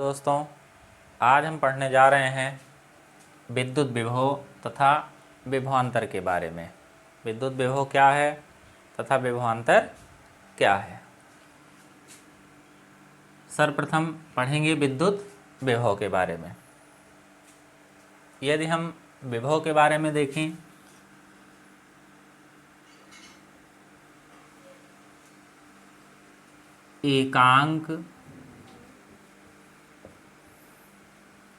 दोस्तों, आज हम पढ़ने जा रहे हैं विद्युत विभव तथा विभवांतर के बारे में। विद्युत विभव क्या है तथा विभवांतर क्या है। सर्वप्रथम पढ़ेंगे विद्युत विभव के बारे में। यदि हम विभव के बारे में देखें एकांक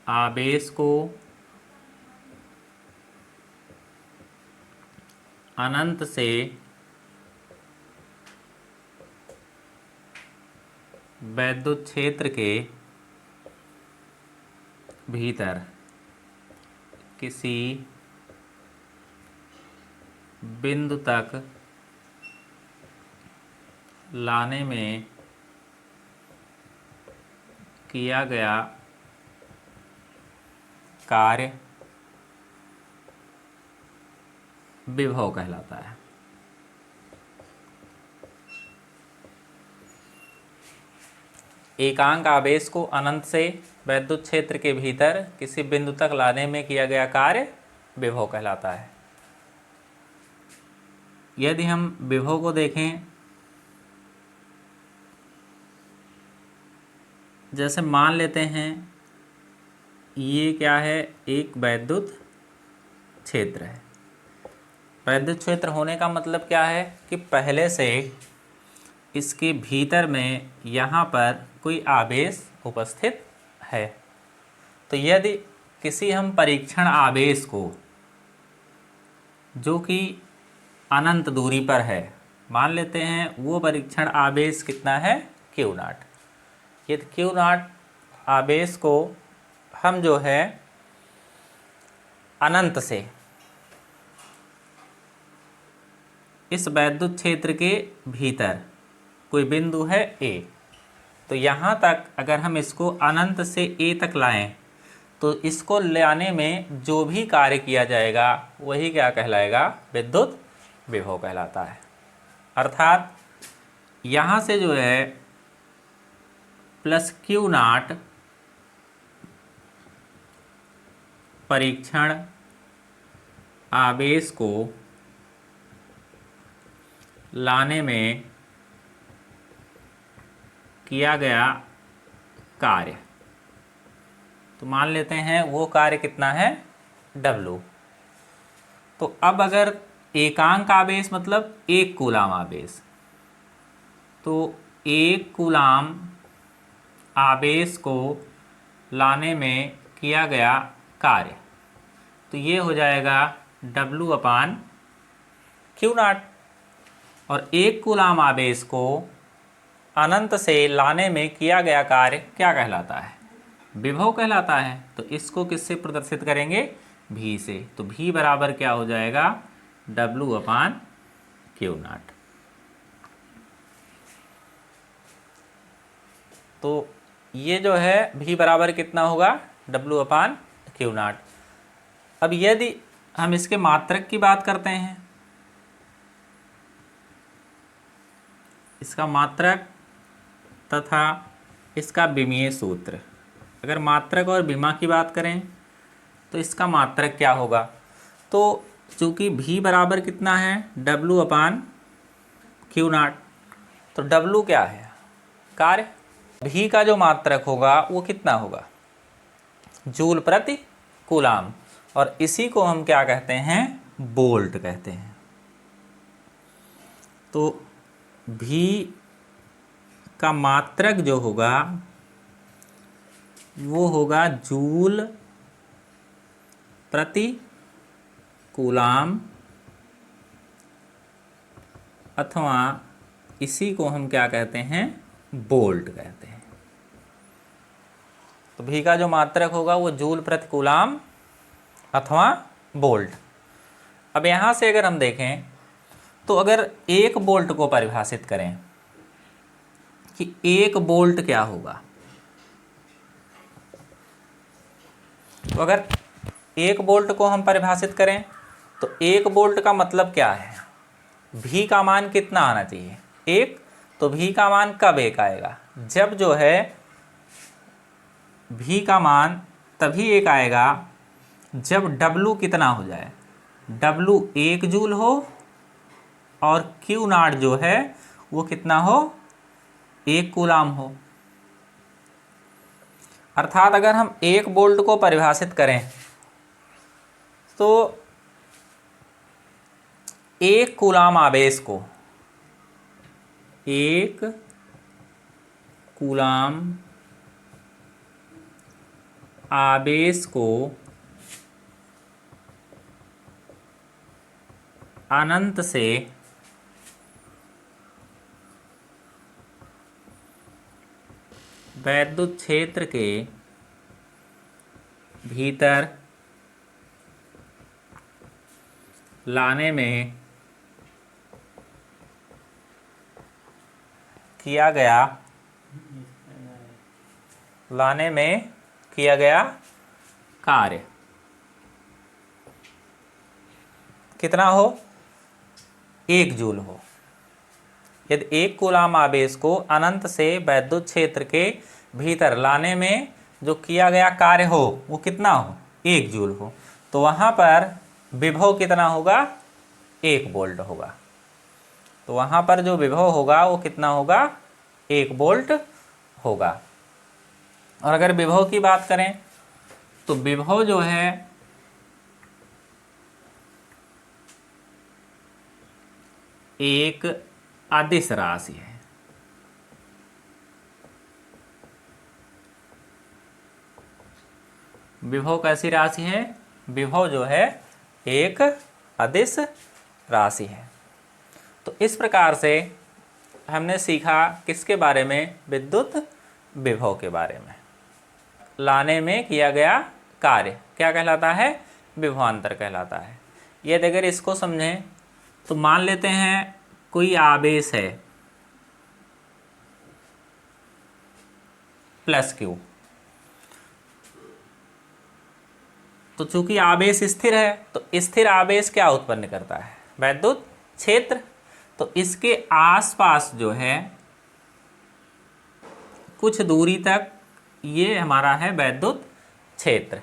आवेश को अनंत से विद्युत क्षेत्र के भीतर किसी बिंदु तक लाने में किया गया कार्य विभव कहलाता है। एकांक आवेश को अनंत से विद्युत क्षेत्र के भीतर किसी बिंदु तक लाने में किया गया कार्य विभव कहलाता है। यदि हम विभव को देखें, जैसे मान लेते हैं ये क्या है, एक विद्युत क्षेत्र है। विद्युत क्षेत्र होने का मतलब क्या है कि पहले से इसके भीतर में यहाँ पर कोई आवेश उपस्थित है। तो यदि किसी हम परीक्षण आवेश को जो कि अनंत दूरी पर है मान लेते हैं, वो परीक्षण आवेश कितना है, Q0। यदि Q0 आवेश को हम जो है अनंत से इस विद्युत क्षेत्र के भीतर कोई बिंदु है A, तो यहाँ तक अगर हम इसको अनंत से A तक लाएं तो इसको लाने में जो भी कार्य किया जाएगा वही क्या कहलाएगा, विद्युत विभव कहलाता है। अर्थात यहाँ से जो है प्लस Q0 परीक्षण आवेश को लाने में किया गया कार्य, तो मान लेते हैं वो कार्य कितना है, W। तो अब अगर एकांक आवेश मतलब 1 कूलाम आवेश, तो 1 कूलाम आवेश को लाने में किया गया कार्य, तो ये हो जाएगा W/Q0। और 1 कूलाम आवेश को अनंत से लाने में किया गया कार्य क्या कहलाता है, विभव कहलाता है। तो इसको किससे प्रदर्शित करेंगे, V से। तो V बराबर क्या हो जाएगा, W/Q0। तो ये जो है V बराबर कितना होगा, W/Q0। अब यदि हम इसके मात्रक की बात करते हैं, इसका मात्रक तथा इसका विमीय सूत्र, अगर मात्रक और विमा की बात करें तो इसका मात्रक क्या होगा, तो चूंकि V बराबर कितना है, W/Q0, तो W क्या है, कार्य। V का जो मात्रक होगा वो कितना होगा, जूल प्रति कूलाम, और इसी को हम क्या कहते हैं, वोल्ट कहते हैं। तो V का मात्रक जो होगा वो होगा जूल प्रति कूलाम, अथवा इसी को हम क्या कहते हैं, वोल्ट कहते हैं। तो V का जो मात्रक होगा वो जूल प्रति कूलाम अथवा वोल्ट। अब यहाँ से अगर हम देखें तो अगर 1 वोल्ट को परिभाषित करें कि 1 वोल्ट क्या होगा, तो अगर 1 वोल्ट को हम परिभाषित करें तो 1 वोल्ट का मतलब क्या है, V का मान कितना आना चाहिए, 1। तो V का मान कब 1 आएगा, जब जो है V का मान तभी एक आएगा जब W कितना हो जाए, W 1 जूल हो और Q नॉट जो है वो कितना हो, 1 कूलाम हो। अर्थात अगर हम 1 वोल्ट को परिभाषित करें तो 1 कूलाम आवेश को, 1 कूलाम आवेश को अनंत से वैद्युत क्षेत्र के भीतर लाने में किया गया कार्य कितना हो, 1 जूल हो। यदि 1 कूलाम आवेश को अनंत से वैद्युत क्षेत्र के भीतर लाने में जो किया गया कार्य हो वो कितना हो, 1 जूल हो, तो वहाँ पर विभव कितना होगा, 1 वोल्ट होगा। तो वहाँ पर जो विभव होगा वो कितना होगा, 1 वोल्ट होगा। और अगर विभव की बात करें तो विभव जो है एक अदिश राशि है। विभव कैसी राशि है, विभव जो है एक अदिश राशि है। तो इस प्रकार से हमने सीखा किसके बारे में, विद्युत विभव के बारे में। लाने में किया गया कार्य क्या कहलाता है, विभवांतर कहलाता है। यदि अगर इसको समझें तो मान लेते हैं कोई आवेश है प्लस Q, तो चूंकि आवेश स्थिर है तो स्थिर आवेश क्या उत्पन्न करता है, वैद्युत क्षेत्र। तो इसके आसपास जो है कुछ दूरी तक ये हमारा है वैद्युत क्षेत्र।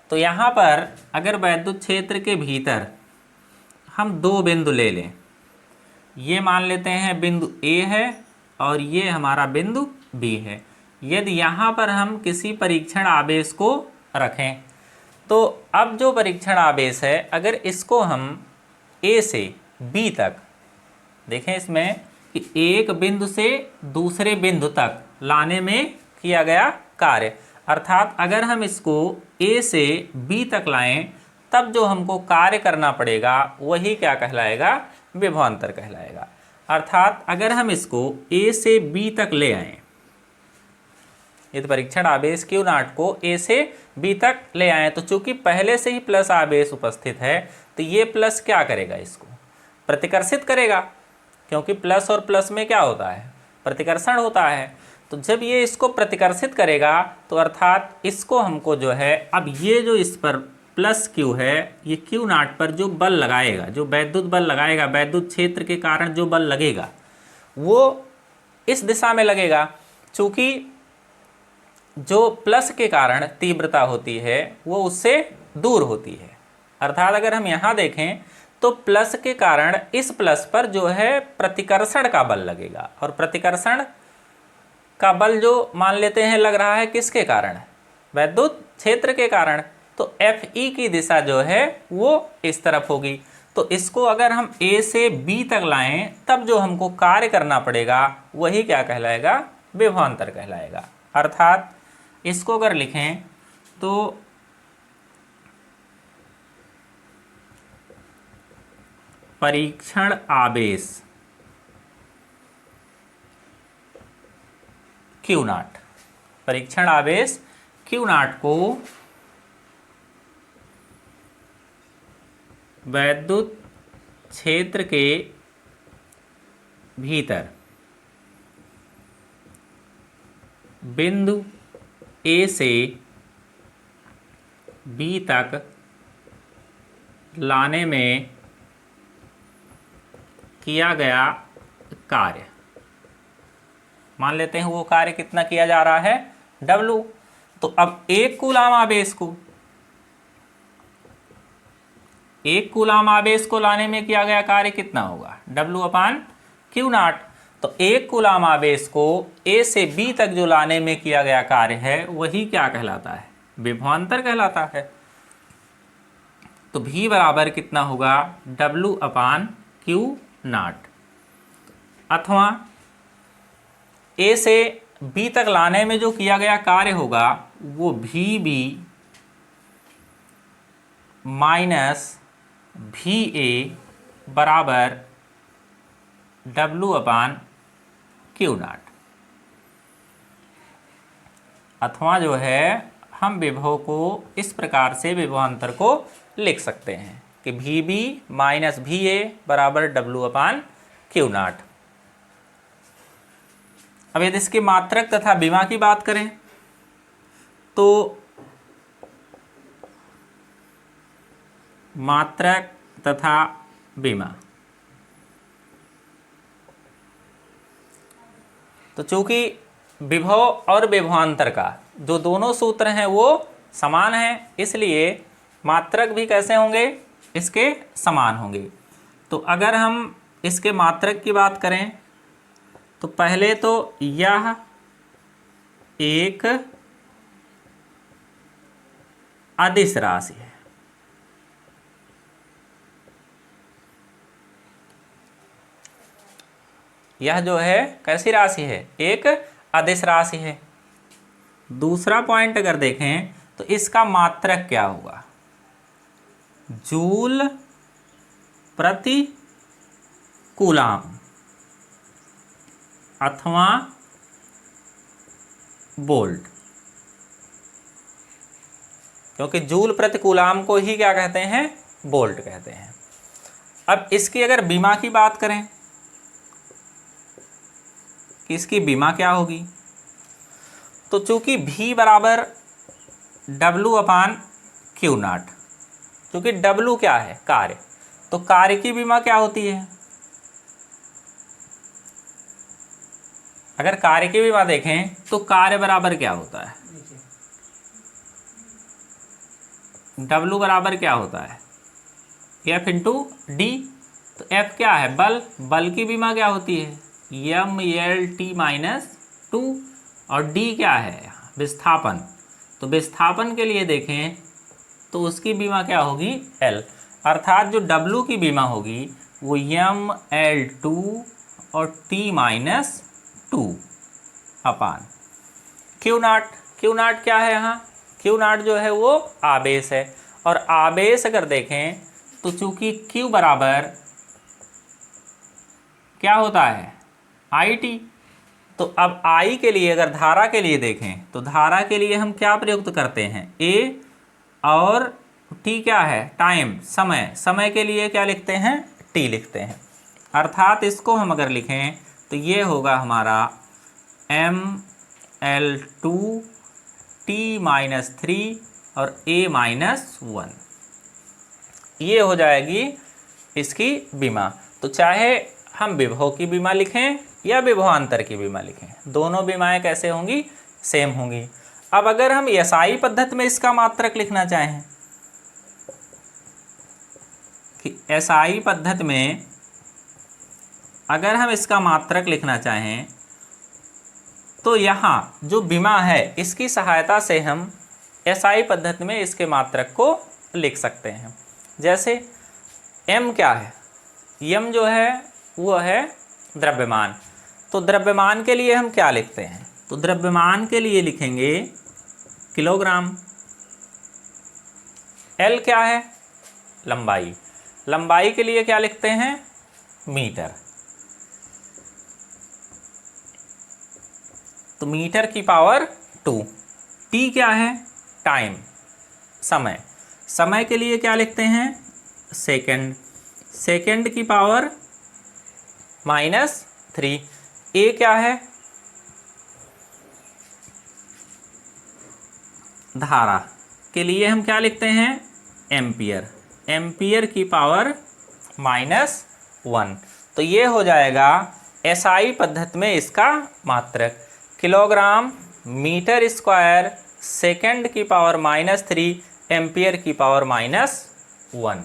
तो यहाँ पर अगर वैद्युत क्षेत्र के भीतर हम 2 बिंदु ले लें, ये मान लेते हैं बिंदु A है और ये हमारा बिंदु B है। यदि यहाँ पर हम किसी परीक्षण आवेश को रखें तो अब जो परीक्षण आवेश है अगर इसको हम A से B तक देखें, इसमें कि एक बिंदु से दूसरे बिंदु तक लाने में किया गया कार्य, अर्थात अगर हम इसको A से B तक लाएं तब जो हमको कार्य करना पड़ेगा वही क्या कहलाएगा, विभवांतर कहलाएगा। अर्थात अगर हम इसको A से B तक ले आएं, यदि परीक्षण आवेश Q नॉट को A से B तक ले आएं तो चूंकि पहले से ही प्लस आवेश उपस्थित है तो ये प्लस क्या करेगा, इसको प्रतिकर्षित करेगा, क्योंकि प्लस और प्लस में क्या होता है, प्रतिकर्षण होता है। तो जब ये इसको प्रतिकर्षित करेगा तो अर्थात इसको हमको जो है, अब ये जो इस पर प्लस Q है, ये Q नॉट पर जो बल लगाएगा, जो वैद्युत बल लगाएगा, वैद्युत क्षेत्र के कारण जो बल लगेगा वो इस दिशा में लगेगा। चूंकि जो प्लस के कारण तीव्रता होती है वो उससे दूर होती है। अर्थात अगर हम यहाँ देखें तो प्लस के कारण इस प्लस पर जो है प्रतिकर्षण का बल लगेगा, और प्रतिकर्षण का बल जो मान लेते हैं लग रहा है किसके कारण, वैद्युत क्षेत्र के कारण। तो Fe की दिशा जो है वो इस तरफ होगी। तो इसको अगर हम A से B तक लाएं तब जो हमको कार्य करना पड़ेगा वही क्या कहलाएगा, विभवांतर कहलाएगा। अर्थात इसको अगर लिखें तो परीक्षण आवेश Q नॉट, परीक्षण आवेश Q नॉट को वैद्युत क्षेत्र के भीतर बिंदु A से B तक लाने में किया गया कार्य, मान लेते हैं वो कार्य कितना किया जा रहा है, W। तो अब 1 कूलाम आवेश को लाने में किया गया कार्य कितना होगा, W/Q0। तो 1 कूलाम आवेश को A से B तक जो लाने में किया गया कार्य है वही क्या कहलाता है, विभवांतर कहलाता है। तो V बराबर कितना होगा, W/Q0। अथवा A से B तक लाने में जो किया गया कार्य होगा वो VB माइनस VA बराबर W/Q0। अथवा जो है हम विभव को इस प्रकार से विभवांतर को लिख सकते हैं कि VB माइनस VA बराबर W/Q0। अब यदि इसके मात्रक तथा विमा की बात करें तो मात्रक तथा विमा, तो चूंकि विभव और विभवांतर का जो दोनों सूत्र हैं वो समान हैं, इसलिए मात्रक भी कैसे होंगे, इसके समान होंगे। तो अगर हम इसके मात्रक की बात करें तो पहले तो यह एक अदिश राशि है, यह जो है कैसी राशि है, एक अदिश राशि है। दूसरा पॉइंट अगर देखें तो इसका मात्रक क्या होगा, जूल प्रति कूलाम अथवा वोल्ट, क्योंकि जूल प्रति कूलाम को ही क्या कहते हैं, वोल्ट कहते हैं। अब इसकी अगर बीमा की बात करें कि इसकी बीमा क्या होगी, तो चूंकि V बराबर W/Q0, क्योंकि W क्या है, कार्य, तो कार्य की बीमा क्या होती है, अगर कार्य की बीमा देखें तो कार्य बराबर क्या होता है, W बराबर क्या होता है, F इंटू डी। तो F क्या है, बल, बल की बीमा क्या होती है, mLT-2, और D क्या है, विस्थापन। तो विस्थापन के लिए देखें तो उसकी बीमा क्या होगी, L, अर्थात जो W की बीमा होगी वो mL2 और T-2 अपान Q0। Q0 क्या है, यहाँ Q0 जो है वो आवेश है, और आवेश अगर देखें तो चूंकि Q बराबर क्या होता है, IT, तो अब I के लिए अगर धारा के लिए देखें तो धारा के लिए हम क्या प्रयुक्त करते हैं, A, और T क्या है, टाइम, समय, समय के लिए क्या लिखते हैं, T लिखते हैं। अर्थात इसको हम अगर लिखें तो ये होगा हमारा mL2 T-3 और A-1, ये हो जाएगी इसकी बीमा। तो चाहे हम विभव की बीमा लिखें या विभवांतर की बीमा लिखें, दोनों बीमाएं कैसे होंगी, सेम होंगी। अब अगर हम SI पद्धति में इसका मात्रक लिखना चाहें कि SI पद्धति में अगर हम इसका मात्रक लिखना चाहें तो यहाँ जो बीमा है इसकी सहायता से हम SI पद्धति में इसके मात्रक को लिख सकते हैं। जैसे M क्या है, M जो है वो है द्रव्यमान, तो द्रव्यमान के लिए हम क्या लिखते हैं, तो द्रव्यमान के लिए लिखेंगे किलोग्राम। L क्या है, लंबाई, लंबाई के लिए क्या लिखते हैं, मीटर। तो मीटर की पावर 2। T क्या है, टाइम, समय, समय के लिए क्या लिखते हैं, सेकंड, सेकंड की पावर -3। A क्या है, धारा, के लिए हम क्या लिखते हैं, एम्पियर, एम्पियर की पावर -1। तो ये हो जाएगा SI पद्धति में इसका मात्रक, किलोग्राम मीटर स्क्वायर सेकेंड की पावर -3 एम्पियर की पावर -1।